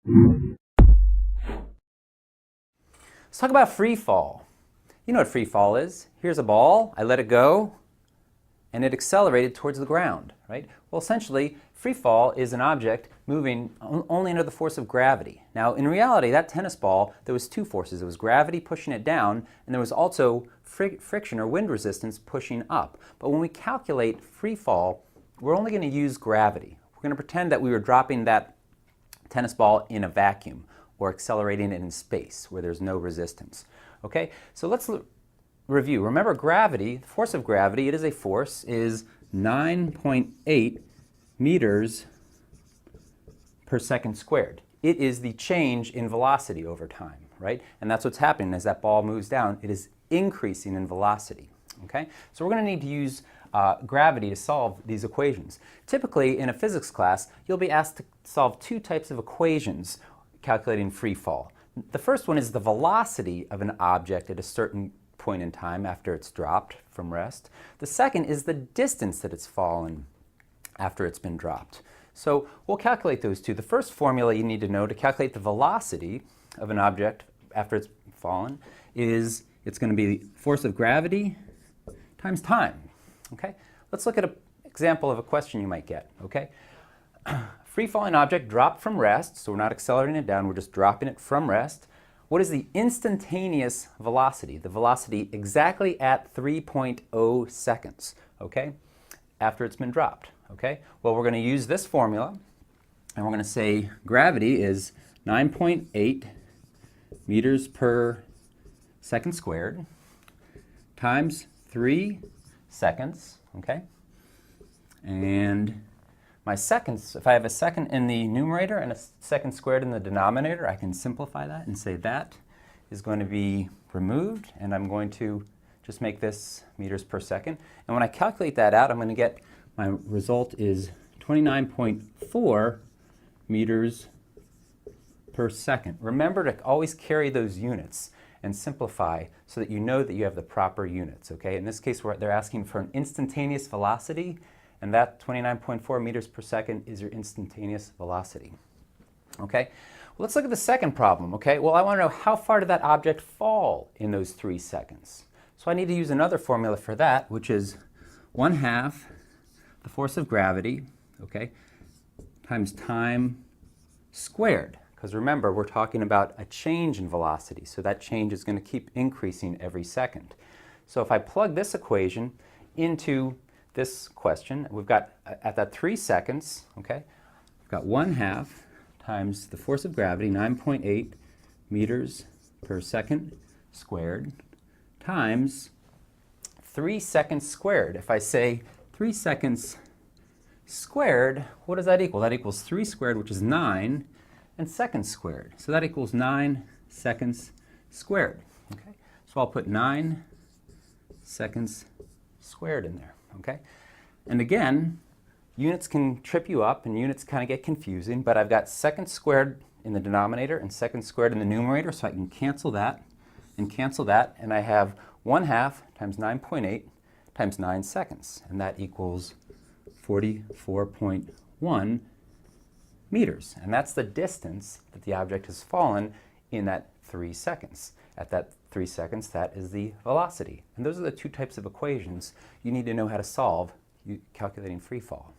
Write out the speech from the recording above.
Let's talk about free fall. You know what free fall is. Here's a ball, I let it go, and it accelerated towards the ground, right? Well, essentially, free fall is an object moving only under the force of gravity. Now, in reality, that tennis ball, there was two forces. There was gravity pushing it down, and there was also friction or wind resistance pushing up. But when we calculate free fall, we're only going to use gravity. We're going to pretend that we were dropping that tennis ball in a vacuum or accelerating it in space where there's no resistance. Okay, so let's review. Remember, gravity, the force of gravity, it is a force, is 9.8 meters per second squared. It is the change in velocity over time, right? And that's what's happening as that ball moves down. It is increasing in velocity. Okay, so we're going to need to use gravity to solve these equations. Typically, in a physics class, you'll be asked to solve two types of equations calculating free fall. The first one is the velocity of an object at a certain point in time after it's dropped from rest. The second is the distance that it's fallen after it's been dropped. So we'll calculate those two. The first formula you need to know to calculate the velocity of an object after it's fallen is it's going to be the force of gravity times time. Okay? Let's look at an example of a question you might get. Okay? Free-falling object dropped from rest, so we're not accelerating it down, we're just dropping it from rest. What is the instantaneous velocity? The velocity exactly at 3.0 seconds, okay, after it's been dropped, okay? Well, we're going to use this formula, and we're going to say gravity is 9.8 meters per second squared times 3 seconds, okay? And my seconds, if I have a second in the numerator and a second squared in the denominator, I can simplify that and say that is going to be removed, and I'm going to just make this meters per second. And when I calculate that out, I'm going to get, my result is 29.4 meters per second. Remember to always carry those units and simplify so that you know that you have the proper units, okay? In this case, they're asking for an instantaneous velocity, and that 29.4 meters per second is your instantaneous velocity. Okay? Well, let's look at the second problem, okay? Well, I want to know how far did that object fall in those 3 seconds. So I need to use another formula for that, which is 1/2 the force of gravity, okay, times time squared. Because remember, we're talking about a change in velocity, so that change is going to keep increasing every second. So if I plug this equation into this question, we've got, at that 3 seconds, okay, we've got 1/2 times the force of gravity, 9.8 meters per second squared, times 3 seconds squared. If I say 3 seconds squared, what does that equal? That equals 3 squared, which is 9, and seconds squared. So that equals 9 seconds squared. Okay, so I'll put 9 seconds squared in there. Okay? And again, units can trip you up and units kind of get confusing, but I've got seconds squared in the denominator and seconds squared in the numerator, so I can cancel that, and I have 1/2 times 9.8 times 9 seconds, and that equals 44.1 meters. And that's the distance that the object has fallen in that 3 seconds. At that 3 seconds, that is the velocity. And those are the two types of equations you need to know how to solve calculating free fall.